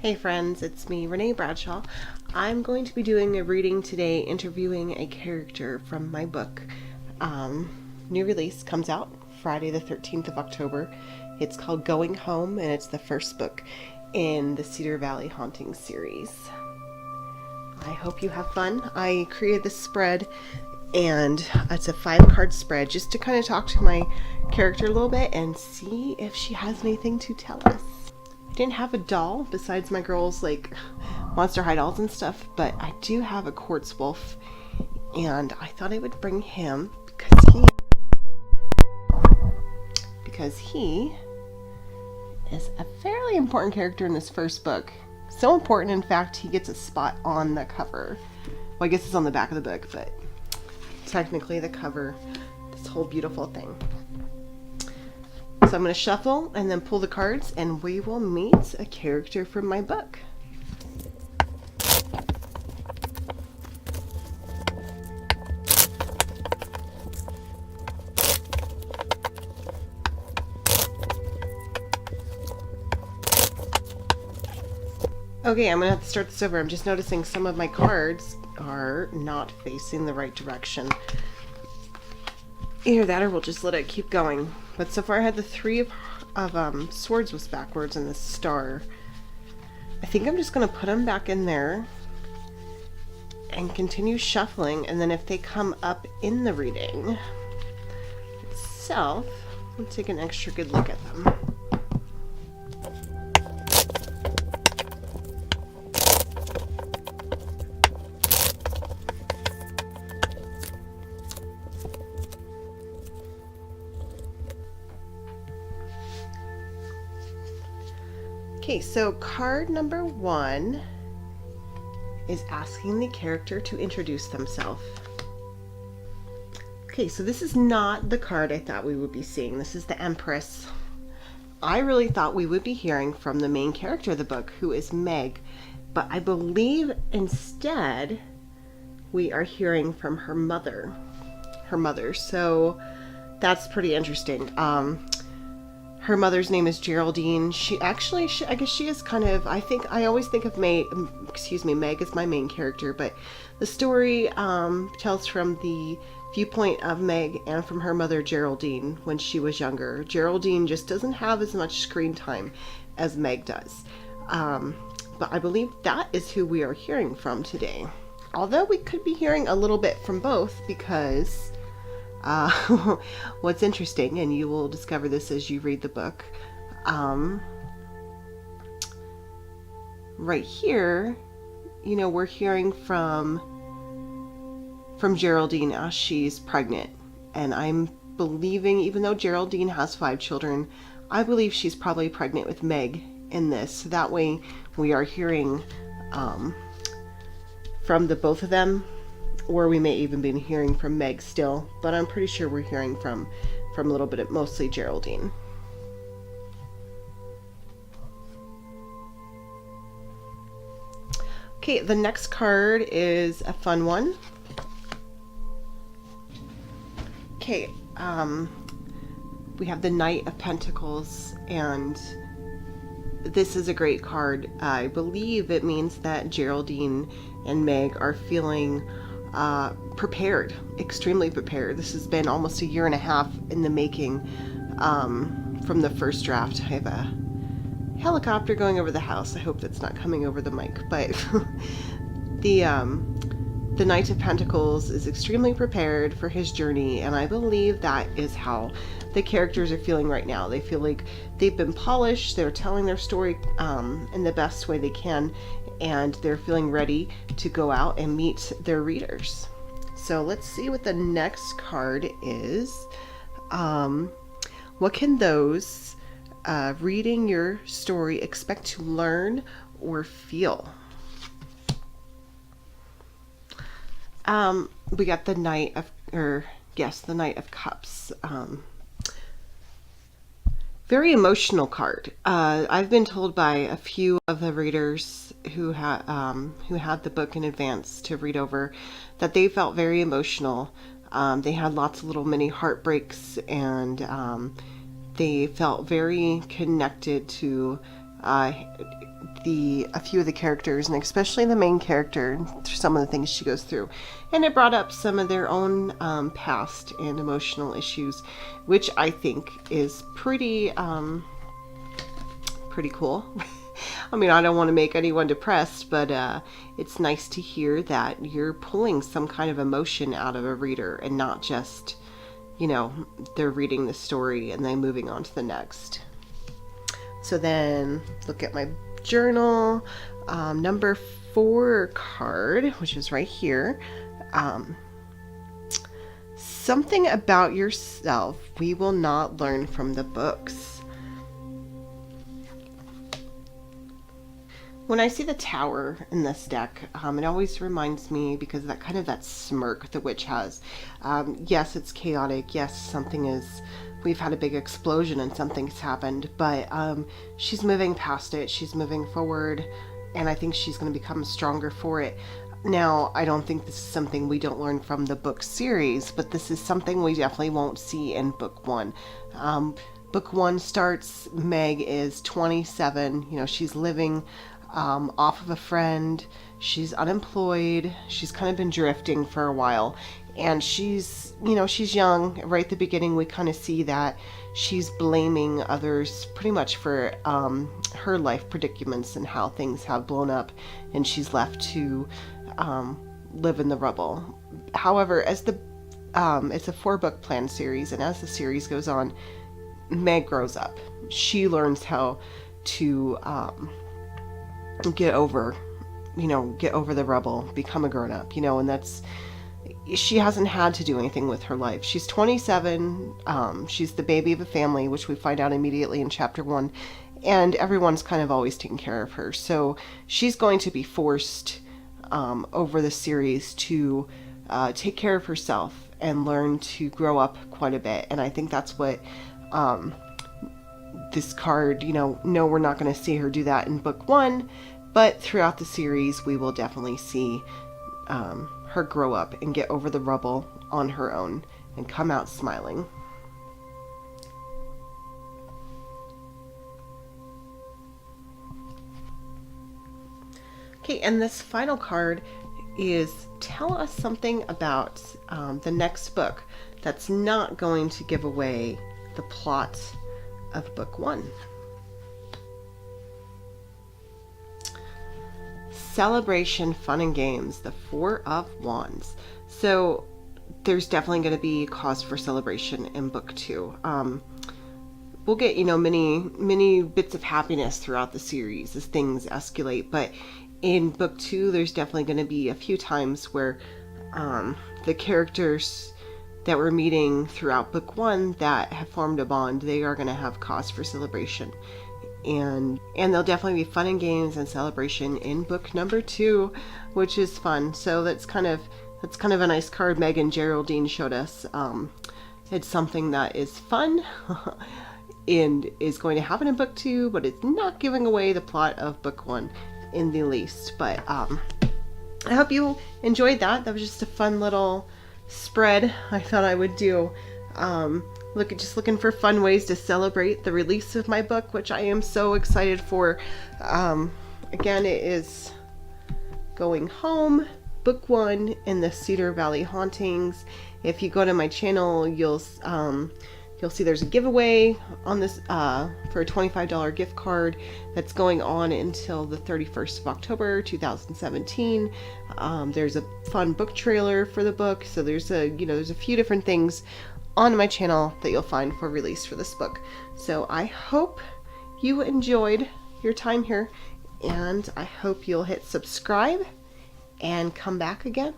Hey friends, it's me, Renee Bradshaw. I'm going to be doing a reading today, interviewing a character from my book. New release comes out Friday the 13th of October. It's called Going Home, and it's the first book in the Cedar Valley Haunting series. I hope you have fun. I created this spread, and it's a 5-card spread just to kind of talk to my character a little bit and see if she has anything to tell us. I didn't have a doll besides my girls' Monster High dolls and stuff, but I do have a quartz wolf, and I thought I would bring him because he is a fairly important character in this first book. So important, in fact, he gets a spot on the cover. Well, I guess it's on the back of the book, but technically the cover, this whole beautiful thing. So I'm going to shuffle and then pull the cards, and we will meet a character from my book. Okay, I'm going to have to start this over. I'm just noticing some of my cards are not facing the right direction. Either that or we'll just let it keep going. But so far I had the 3 of swords was backwards and the star. I think I'm just going to put them back in there and continue shuffling, and then if they come up in the reading itself, we'll take an extra good look at them. Okay, so card number 1 is asking the character to introduce themselves. Okay, so this is not the card I thought we would be seeing. This is the Empress. I really thought we would be hearing from the main character of the book, who is Meg, but I believe instead we are hearing from her mother. So that's pretty interesting. Her mother's name is Geraldine. I guess she is kind of, I always think of Meg as my main character, but the story tells from the viewpoint of Meg and from her mother Geraldine when she was younger. Geraldine just doesn't have as much screen time as Meg does. But I believe that is who we are hearing from today. Although we could be hearing a little bit from both, because what's interesting, and you will discover this as you read the book, right here, we're hearing from Geraldine as she's pregnant, and I'm believing, even though Geraldine has 5 children, I believe she's probably pregnant with Meg in this. So that way we are hearing from the both of them, or we may even be hearing from Meg still, but I'm pretty sure we're hearing from a little bit of mostly Geraldine. Okay, the next card is a fun one. Okay, we have the Knight of Pentacles, and this is a great card. I believe it means that Geraldine and Meg are feeling prepared, extremely prepared. This has been almost a year and a half in the making from the first draft. I have a helicopter going over the house. I hope that's not coming over the mic, but the Knight of Pentacles is extremely prepared for his journey, and I believe that is how the characters are feeling right now. They feel like they've been polished, they're telling their story in the best way they can, and they're feeling ready to go out and meet their readers. So let's see what the next card is. What can those reading your story expect to learn or feel? We got the Knight of Cups. Very emotional card. I've been told by a few of the readers who had the book in advance to read over that they felt very emotional. They had lots of little mini heartbreaks, and they felt very connected to a few of the characters, and especially the main character, some of the things she goes through. And it brought up some of their own past and emotional issues, which I think is pretty cool. I mean, I don't want to make anyone depressed, but it's nice to hear that you're pulling some kind of emotion out of a reader and not just, they're reading the story and then moving on to the next. So then look at my journal, number 4 card, which is right here. Something about yourself we will not learn from the books. When I see the tower in this deck, it always reminds me, because that smirk the witch has. Yes, it's chaotic. Yes, we've had a big explosion and something's happened, but she's moving past it. She's moving forward, and I think she's going to become stronger for it. Now, I don't think this is something we don't learn from the book series, but this is something we definitely won't see in book 1. Book 1 starts, Meg is 27. She's living off of a friend. She's unemployed. She's kind of been drifting for a while, and she's young. Right at the beginning, we kind of see that she's blaming others pretty much for her life predicaments and how things have blown up, and she's left to live in the rubble. However, it's a 4-book plan series, and as the series goes on, Meg grows up. She learns how to get over the rubble, become a grown-up, and she hasn't had to do anything with her life. She's 27, she's the baby of a family, which we find out immediately in chapter 1, and everyone's kind of always taking care of her, so she's going to be forced over the series to take care of herself and learn to grow up quite a bit. And I think that's what this card, no, we're not going to see her do that in book 1, but throughout the series we will definitely see her grow up and get over the rubble on her own and come out smiling. Okay, and this final card is tell us something about the next book that's not going to give away the plot of book 1. Celebration, fun and games, the 4 of Wands. So there's definitely going to be cause for celebration in book 2. We'll get, many bits of happiness throughout the series as things escalate, but in book 2, there's definitely going to be a few times where the characters that we're meeting throughout book 1 that have formed a bond, they are going to have cause for celebration. And there'll definitely be fun and games and celebration in book number 2, which is fun. So that's kind of a nice card Meg and Geraldine showed us. It's something that is fun and is going to happen in book 2, but it's not giving away the plot of book 1 in the least. But I hope you enjoyed that. That was just a fun little spread I thought I would do. Looking for fun ways to celebrate the release of my book, which I am so excited for. Again, it is Going Home, book 1 in the Cedar Valley Hauntings. If you go to my channel, you'll see there's a giveaway on this for a $25 gift card that's going on until the 31st of October 2017. There's a fun book trailer for the book, so there's a few different things on my channel that you'll find for release for this book. So I hope you enjoyed your time here, and I hope you'll hit subscribe and come back again.